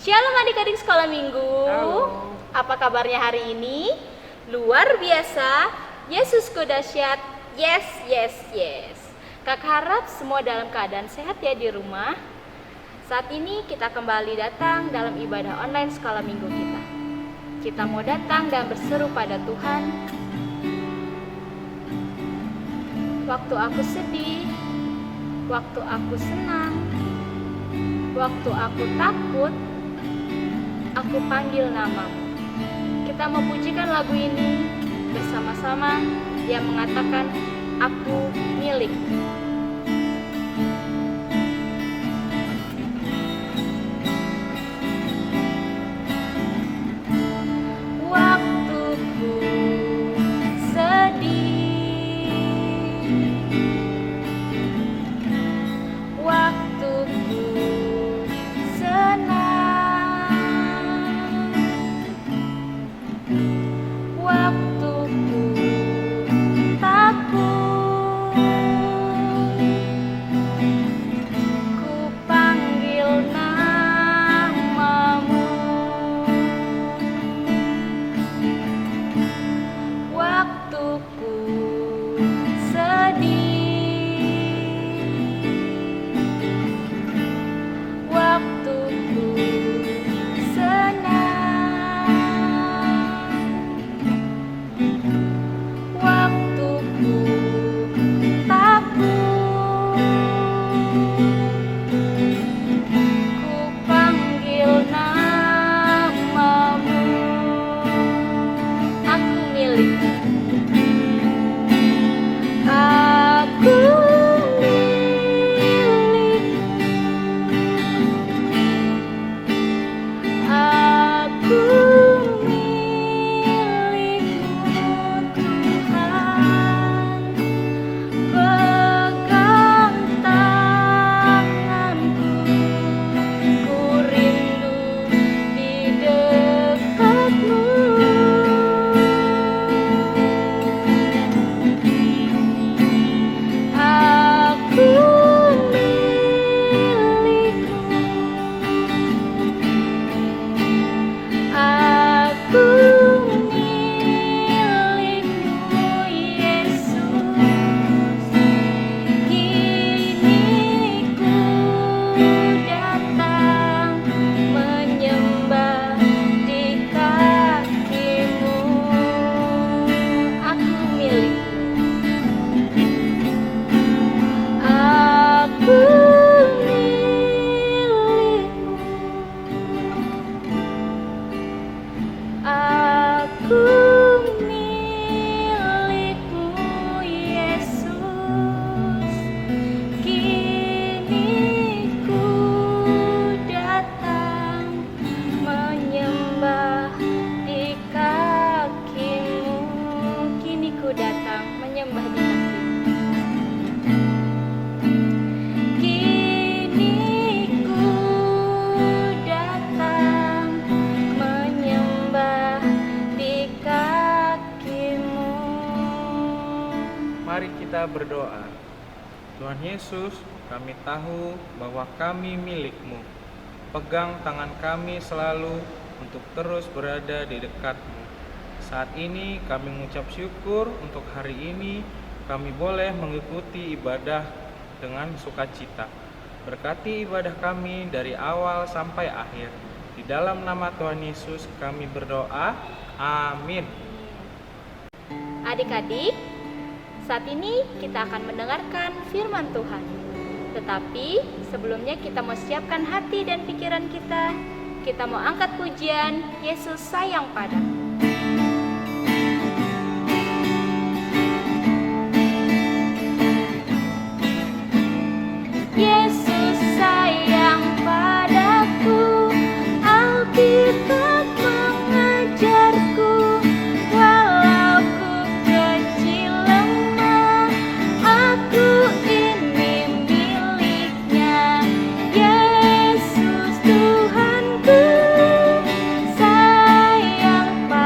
Shalom adik-adik sekolah minggu. Halo. Apa kabarnya hari ini? Luar biasa. Yesusku dahsyat. Yes, yes, yes. Kakak harap semua dalam keadaan sehat ya di rumah. Saat ini kita kembali datang dalam ibadah online sekolah minggu kita. Kita mau datang dan berseru pada Tuhan. Waktu aku sedih, waktu aku senang, waktu aku takut, aku panggil namamu. Kita mau pujikan lagu ini bersama-sama yang mengatakan aku milik. Waktuku sedih, waktuku senang, waktuku takut, ku panggil namamu. Waktuku sedih, waktuku senang, waktuku takut, ku panggil namamu. Aku milik. Aku milikmu, aku milikmu Tuhan. Pegang tanganku, ku rindu di dekatmu. Aku milikmu, aku milikmu Yesus. Kini ku datang menyembah di kakimu. Aku milikmu, aku milikmu, aku milikmu Yesus. Kini ku datang menyembah di kakimu. Kini ku datang menyembah di kakimu. Kini ku datang menyembah di kakimu. Mari kita berdoa. Tuhan Yesus, kami tahu bahwa kami milik-Mu. Pegang tangan kami selalu untuk terus berada di dekat-Mu. Saat ini kami mengucap syukur untuk hari ini kami boleh mengikuti ibadah dengan sukacita. Berkati ibadah kami dari awal sampai akhir. Di dalam nama Tuhan Yesus kami berdoa. Amin. Adik-adik, saat ini kita akan mendengarkan firman Tuhan. Tetapi sebelumnya kita mau siapkan hati dan pikiran kita. Kita mau angkat pujian Yesus sayang padamu. Yesus sayang padaku, Alkitab mengajarku, walau ku kecil lemah, aku ini miliknya. Yesus Tuhanku sayang padaku.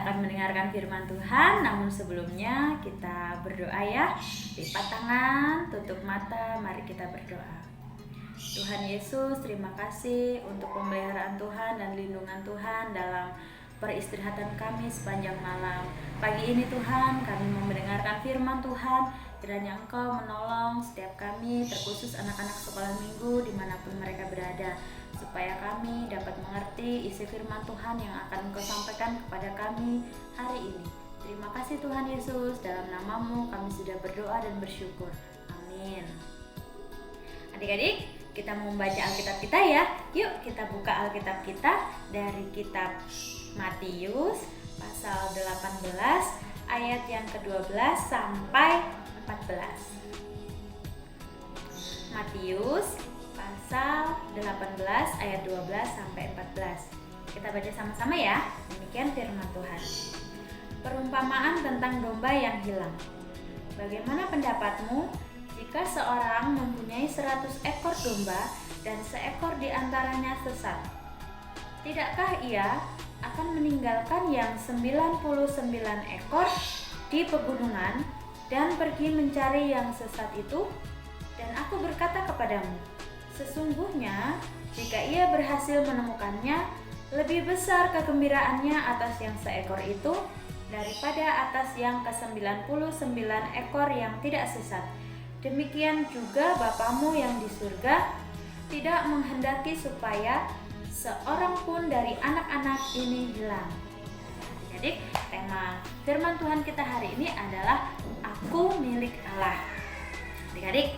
akan mendengarkan firman Tuhan, namun sebelumnya kita berdoa ya. Lipat tangan, tutup mata, mari kita berdoa. Tuhan Yesus, terima kasih untuk pemeliharaan Tuhan dan lindungan Tuhan dalam peristirahatan kami sepanjang malam. Pagi ini Tuhan, kami mau mendengarkan firman Tuhan. Kiranya Engkau menolong setiap kami, terkhusus anak-anak sekolah minggu dimanapun mereka berada, supaya kami dapat mengerti isi firman Tuhan yang akan Engkau sampaikan kepada kami hari ini. Terima kasih Tuhan Yesus, dalam nama-Mu kami sudah berdoa dan bersyukur. Amin. Adik-adik, kita mau membaca Alkitab kita ya. Yuk kita buka Alkitab kita dari kitab Matius pasal 18 ayat yang ke-12 sampai 14. Matius pasal 18 ayat 12 sampai 14. Kita baca sama-sama ya. Demikian firman Tuhan. Perumpamaan tentang domba yang hilang. Bagaimana pendapatmu jika seorang mempunyai 100 ekor domba dan seekor di antaranya sesat? Tidakkah ia akan meninggalkan yang 99 ekor di pegunungan dan pergi mencari yang sesat itu? Dan aku berkata kepadamu, sesungguhnya jika ia berhasil menemukannya, lebih besar kegembiraannya atas yang seekor itu daripada atas yang ke-99 ekor yang tidak sesat. Demikian juga Bapamu yang di surga tidak menghendaki supaya seorang pun dari anak-anak ini hilang. Jadi tema firman Tuhan kita hari ini adalah Aku milik Allah. Adik-adik,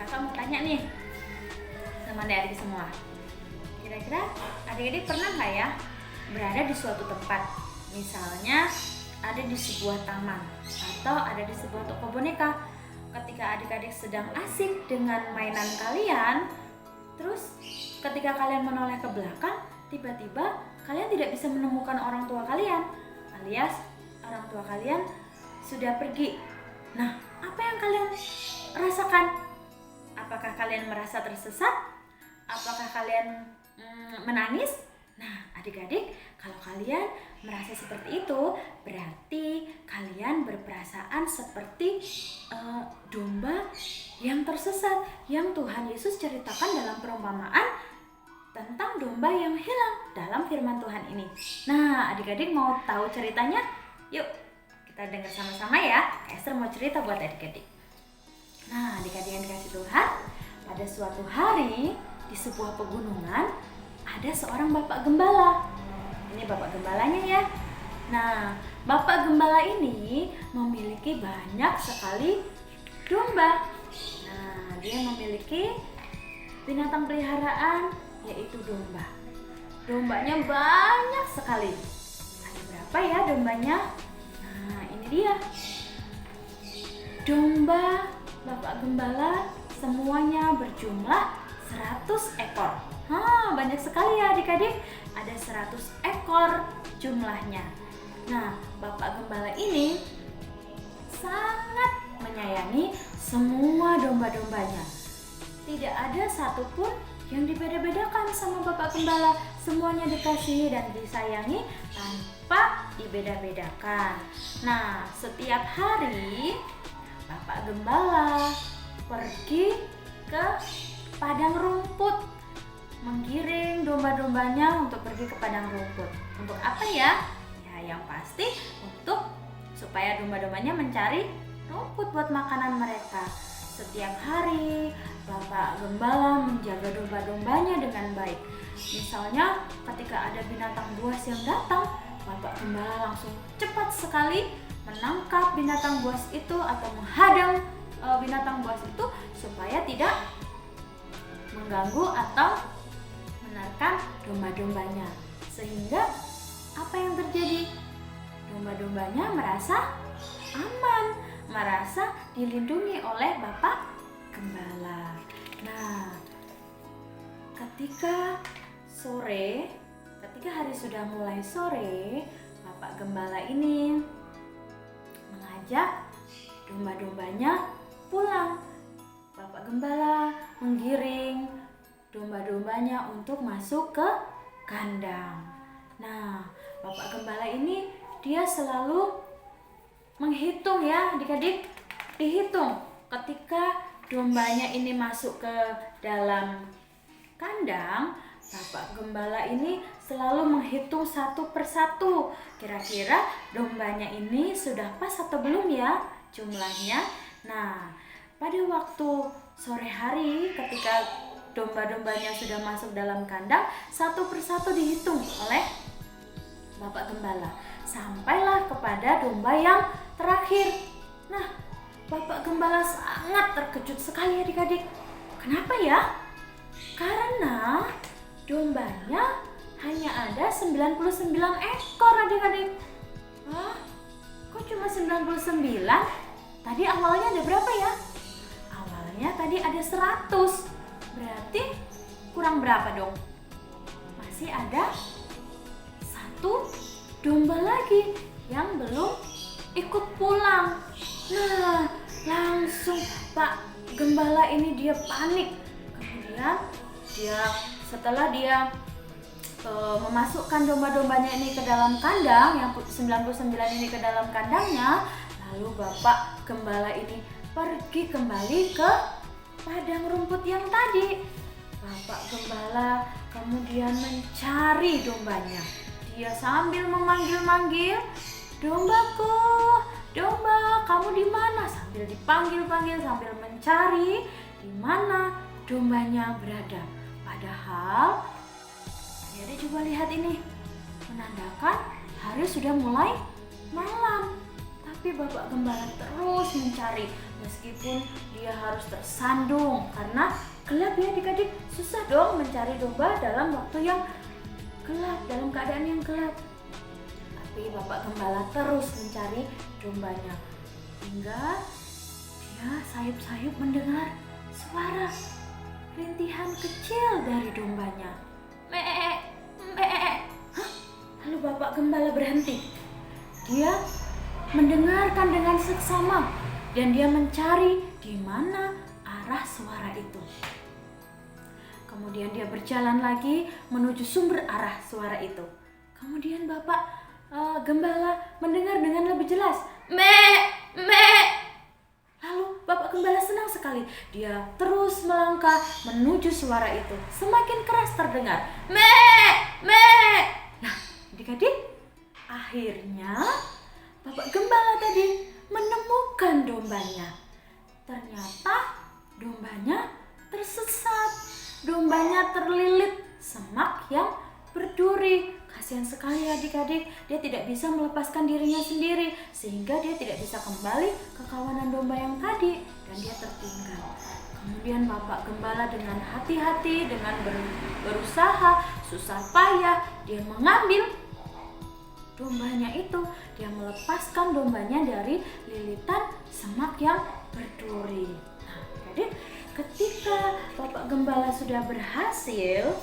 kakak mau tanya nih sama adik-adik semua. Kira-kira adik-adik pernah nggak ya berada di suatu tempat, misalnya ada di sebuah taman atau ada di sebuah toko boneka. Ketika adik-adik sedang asik dengan mainan kalian, terus ketika kalian menoleh ke belakang, tiba-tiba kalian tidak bisa menemukan orang tua kalian, alias orang tua kalian sudah pergi. Nah, apa yang kalian rasakan? Apakah kalian merasa tersesat? Apakah kalian menangis? Nah, adik-adik, kalau kalian merasa seperti itu, berarti kalian berperasaan seperti domba yang tersesat yang Tuhan Yesus ceritakan dalam perumpamaan tentang domba yang hilang dalam firman Tuhan ini. Nah, adik-adik mau tahu ceritanya? Yuk, kita dengar sama-sama ya. Esther mau cerita buat adik-adik. Nah, adik-adik yang dikasih Tuhan, pada suatu hari di sebuah pegunungan ada seorang bapak gembala. Ini bapak gembalanya ya. Nah, bapak gembala ini memiliki banyak sekali domba. Nah, dia memiliki binatang peliharaan yaitu domba. Dombanya banyak sekali. Ada berapa ya dombanya? Nah, ini dia. Domba bapak gembala semuanya berjumlah 100 ekor. Banyak sekali ya adik-adik. Ada 100 ekor jumlahnya. Nah, bapak gembala ini sangat menyayangi semua domba-dombanya. Tidak ada satupun yang dibeda-bedakan sama bapak gembala. Semuanya dikasihi dan disayangi tanpa dibeda-bedakan. Nah, setiap hari bapak gembala pergi ke padang rumput, menggiring domba-dombanya untuk pergi ke padang rumput. Untuk apa ya? Ya, yang pasti untuk supaya domba-dombanya mencari rumput buat makanan mereka. Setiap hari bapak gembala menjaga domba-dombanya dengan baik. Misalnya ketika ada binatang buas yang datang, bapak gembala langsung cepat sekali menangkap binatang buas itu atau menghadang binatang buas itu supaya tidak mengganggu atau menerkam domba-dombanya. Sehingga apa yang terjadi? Domba-dombanya merasa aman, merasa dilindungi oleh bapak gembala. Nah, ketika hari sudah mulai sore, bapak gembala ini mengajak domba-dombanya pulang. Bapak gembala menggiring domba-dombanya untuk masuk ke kandang. Nah, bapak gembala ini dia selalu menghitung ya adik-adik. Dihitung ketika dombanya ini masuk ke dalam kandang, Bapak Gembala ini selalu menghitung satu persatu. Kira-kira dombanya ini sudah pas atau belum ya jumlahnya. Nah, pada waktu sore hari ketika domba-dombanya sudah masuk dalam kandang, satu persatu dihitung oleh Bapak Gembala. Sampailah kepada domba yang terakhir. Nah, Bapak Gembala sangat terkejut sekali adik-adik. Kenapa ya? Karena dombanya hanya ada 99 ekor adik-adik. Wah, kok cuma 99? Tadi awalnya ada berapa ya? Awalnya tadi ada 100. Berarti kurang berapa dong? Masih ada satu domba lagi yang belum ikut pulang. Nah, langsung Pak Gembala ini dia panik. Kemudian setelah dia memasukkan domba-dombanya ini ke dalam kandang, yang 99 ini ke dalam kandangnya, lalu Bapak Gembala ini pergi kembali ke padang rumput yang tadi. Bapak Gembala kemudian mencari dombanya. Dia sambil memanggil-manggil, "Dombaku, domba, kamu di mana?" Sambil dipanggil-panggil, sambil mencari di mana dombanya berada. Padahal dia coba lihat ini, menandakan hari sudah mulai malam. Tapi Bapak Gembala terus mencari, meskipun dia harus tersandung karena gelap ya adik-adik. Susah dong mencari domba dalam waktu yang gelap, dalam keadaan yang gelap. Tapi Bapak Gembala terus mencari dombanya, hingga dia sayup-sayup mendengar suara rintihan kecil dari dombanya. Meek, meek. Hah? Lalu Bapak Gembala berhenti. Dia mendengarkan dengan seksama dan dia mencari di mana arah suara itu. Kemudian dia berjalan lagi menuju sumber arah suara itu. Kemudian Bapak Gembala mendengar dengan lebih jelas, "Meek, meek." Lalu Bapak Gembala senang sekali. Dia terus melangkah menuju suara itu. Semakin keras terdengar, "Meek, meek." Nah, adik-adik, akhirnya Bapak Gembala tadi menemukan dombanya. Ternyata dombanya tersesat. Dombanya terlilit semak yang berduri. Kasihan sekali adik-adik, dia tidak bisa melepaskan dirinya sendiri, sehingga dia tidak bisa kembali ke kawanan domba yang tadi, dan dia tertinggal. Kemudian Bapak Gembala dengan hati-hati, dengan berusaha, susah payah, dia mengambil dombanya itu. Dia melepaskan dombanya dari lilitan semak yang berduri. Nah, jadi ketika Bapak Gembala sudah berhasil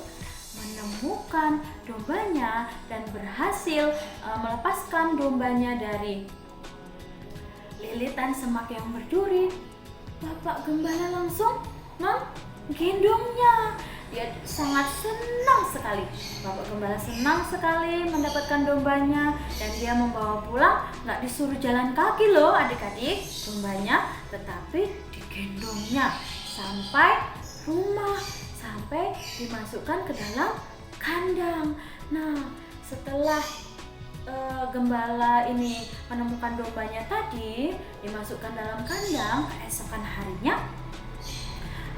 menemukan dombanya dan berhasil melepaskan dombanya dari lilitan semak yang berduri, Bapak Gembala langsung menggendongnya. Dia sangat senang sekali. Bapak Gembala senang sekali mendapatkan dombanya, dan dia membawa pulang. Nggak disuruh jalan kaki loh adik-adik dombanya, tetapi digendongnya sampai rumah, sampai dimasukkan ke dalam kandang. Nah, setelah Gembala ini menemukan dombanya tadi, dimasukkan dalam kandang, keesokan harinya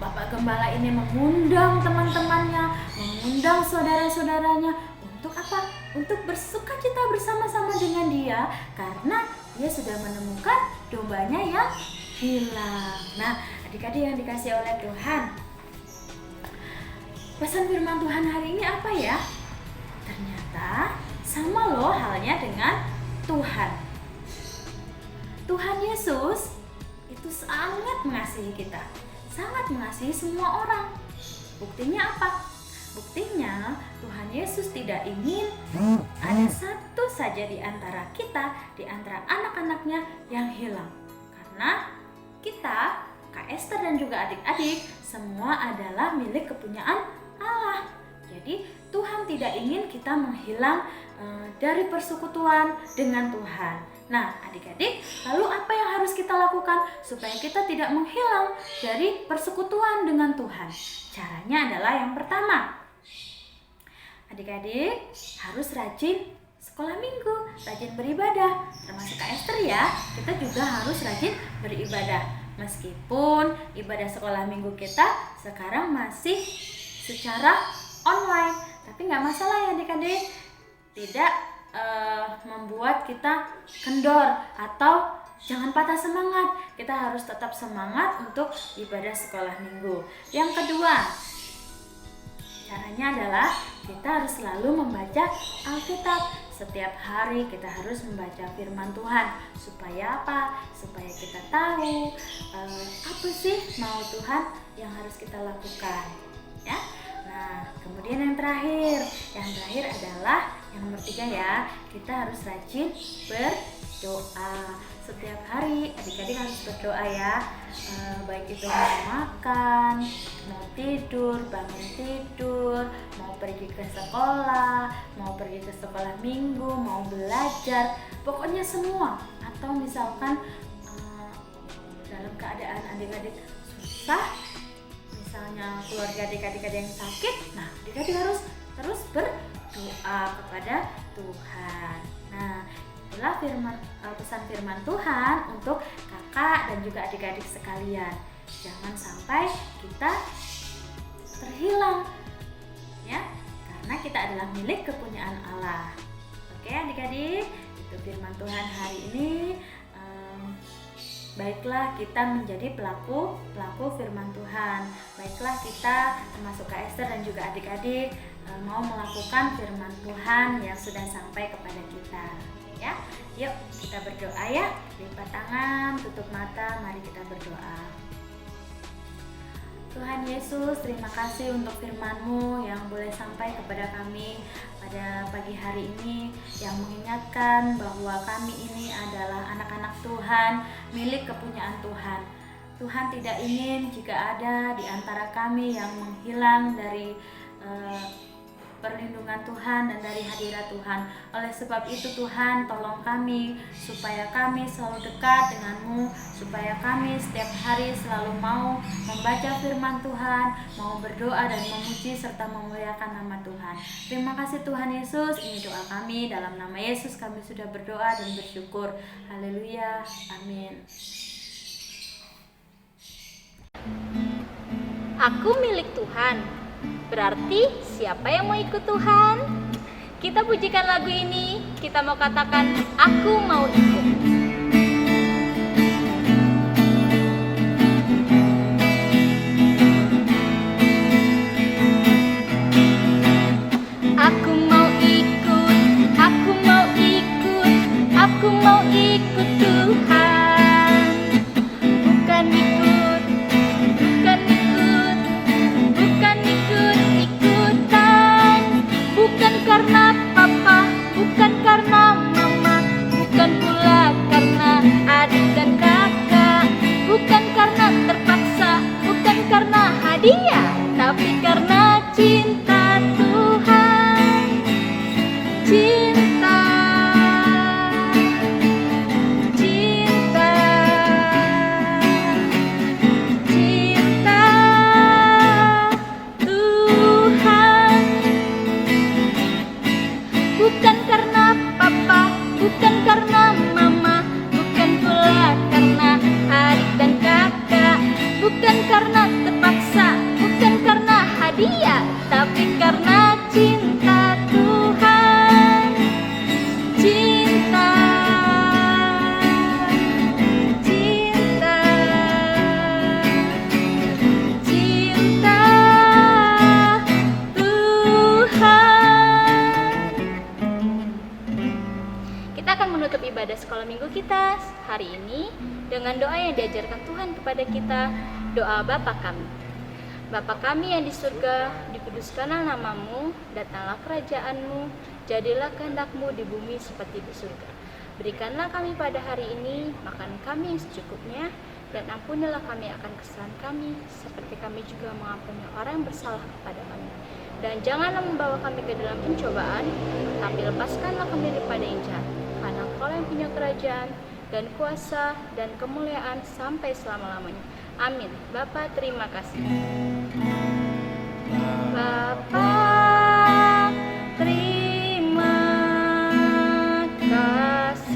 Bapak Gembala ini mengundang teman-temannya, mengundang saudara-saudaranya untuk apa? Untuk bersukacita bersama-sama dengan dia, karena dia sudah menemukan dombanya yang hilang. Nah, adik-adik yang dikasih oleh Tuhan, pesan firman Tuhan hari ini apa ya? Ternyata sama loh halnya dengan Tuhan. Tuhan Yesus itu sangat mengasihi kita, sangat mengasihi semua orang. Buktinya apa? Buktinya Tuhan Yesus tidak ingin ada satu saja di antara kita, di antara anak-anaknya yang hilang. Karena kita, Kak Esther dan juga adik-adik, semua adalah milik kepunyaan Allah. Jadi Tuhan tidak ingin kita menghilang dari persekutuan dengan Tuhan. Nah, adik-adik, lalu apa yang harus kita lakukan supaya kita tidak menghilang dari persekutuan dengan Tuhan? Caranya adalah yang pertama, adik-adik harus rajin sekolah minggu, rajin beribadah. Termasuk Kak Esther ya, kita juga harus rajin beribadah. Meskipun ibadah sekolah minggu kita sekarang masih secara online, tapi nggak masalah ya adik-adik. Tidak membuat kita kendor atau jangan patah semangat. Kita harus tetap semangat untuk ibadah sekolah minggu. Yang kedua, caranya adalah kita harus selalu membaca Alkitab. Setiap hari kita harus membaca firman Tuhan. Supaya apa? Supaya kita tahu apa sih mau Tuhan yang harus kita lakukan, ya. Nah, kemudian yang terakhir adalah yang nomor 3 ya, kita harus rajin berdoa. Setiap hari adik-adik harus berdoa ya, baik itu mau makan, mau tidur, bangun tidur, mau pergi ke sekolah, mau pergi ke sekolah minggu, mau belajar, pokoknya semua. Atau misalkan dalam keadaan adik-adik susah, misalnya keluarga adik-adik ada yang sakit, nah adik-adik harus terus berdoa kepada Tuhan. Nah, itulah pesan firman Tuhan untuk kakak dan juga adik-adik sekalian. Jangan sampai kita terhilang, ya, karena kita adalah milik kepunyaan Allah. Oke adik-adik, itu firman Tuhan hari ini. Baiklah kita menjadi pelaku firman Tuhan. Baiklah kita termasuk Kak Esther dan juga adik-adik mau melakukan firman Tuhan yang sudah sampai kepada kita, ya. Yuk kita berdoa ya. Lipat tangan, tutup mata, mari kita berdoa. Tuhan Yesus, terima kasih untuk firman-Mu yang boleh sampai kepada kami pada pagi hari ini, yang mengingatkan bahwa kami ini adalah anak-anak Tuhan, milik kepunyaan Tuhan. Tuhan tidak ingin jika ada di antara kami yang menghilang dari perlindungan Tuhan dan dari hadirat Tuhan. Oleh sebab itu Tuhan, tolong kami supaya kami selalu dekat dengan-Mu, supaya kami setiap hari selalu mau membaca firman Tuhan, mau berdoa dan memuji serta memuliakan nama Tuhan. Terima kasih Tuhan Yesus, ini doa kami, dalam nama Yesus kami sudah berdoa dan bersyukur. Haleluya, amin. Aku milik Tuhan. Berarti siapa yang mau ikut Tuhan? Kita pujikan lagu ini, kita mau katakan, aku mau ikut. Aku mau ikut, aku mau ikut, aku mau ikut Tuhan. Bukan ikut, bukan ikut, bukan ikut-ikutan. Bukan karena papa, bukan karena mama, bukan pula karena adik dan kakak. Bukan karena terpaksa, bukan karena hadiah, tapi karena cinta Tuhan. Cinta, cinta, cinta Tuhan. Bukan karena papa, bukan karena mama, bukan pula karena adik dan kakak. Bukan karena terpaksa, bukan karena hadiah, tapi karena cinta Tuhan. Cinta, cinta, cinta Tuhan. Kita akan menutup ibadah sekolah minggu kita hari ini dengan doa yang diajarkan Tuhan kepada kita, doa Bapa kami. Bapa kami yang di surga, dikuduskanlah namamu, datanglah kerajaan-Mu, jadilah kehendak-Mu di bumi seperti di surga. Berikanlah kami pada hari ini makan kami yang secukupnya, dan ampunilah kami akan kesalahan kami, seperti kami juga mengampuni orang yang bersalah kepada kami. Dan janganlah membawa kami ke dalam pencobaan, tapi lepaskanlah kami daripada yang jahat. Karena Engkau yang punya kerajaan, dan kuasa, dan kemuliaan sampai selama-lamanya. Amin. Bapa, terima kasih. Bapa, terima kasih.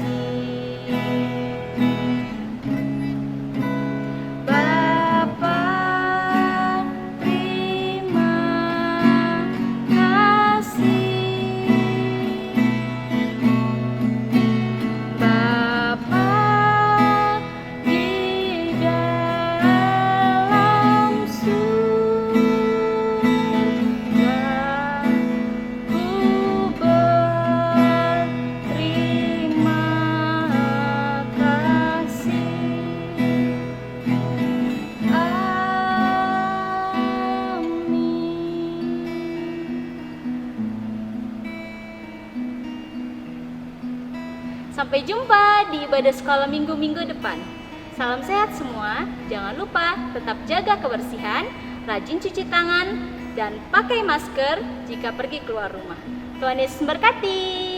Bapa, terima kasih. Bapa di dalam surga, ku berterima kasih. Sampai jumpa di ibadah sekolah minggu-minggu depan. Salam sehat semua. Jangan lupa tetap jaga kebersihan, rajin cuci tangan, dan pakai masker jika pergi keluar rumah. Tuhan Yesus memberkati.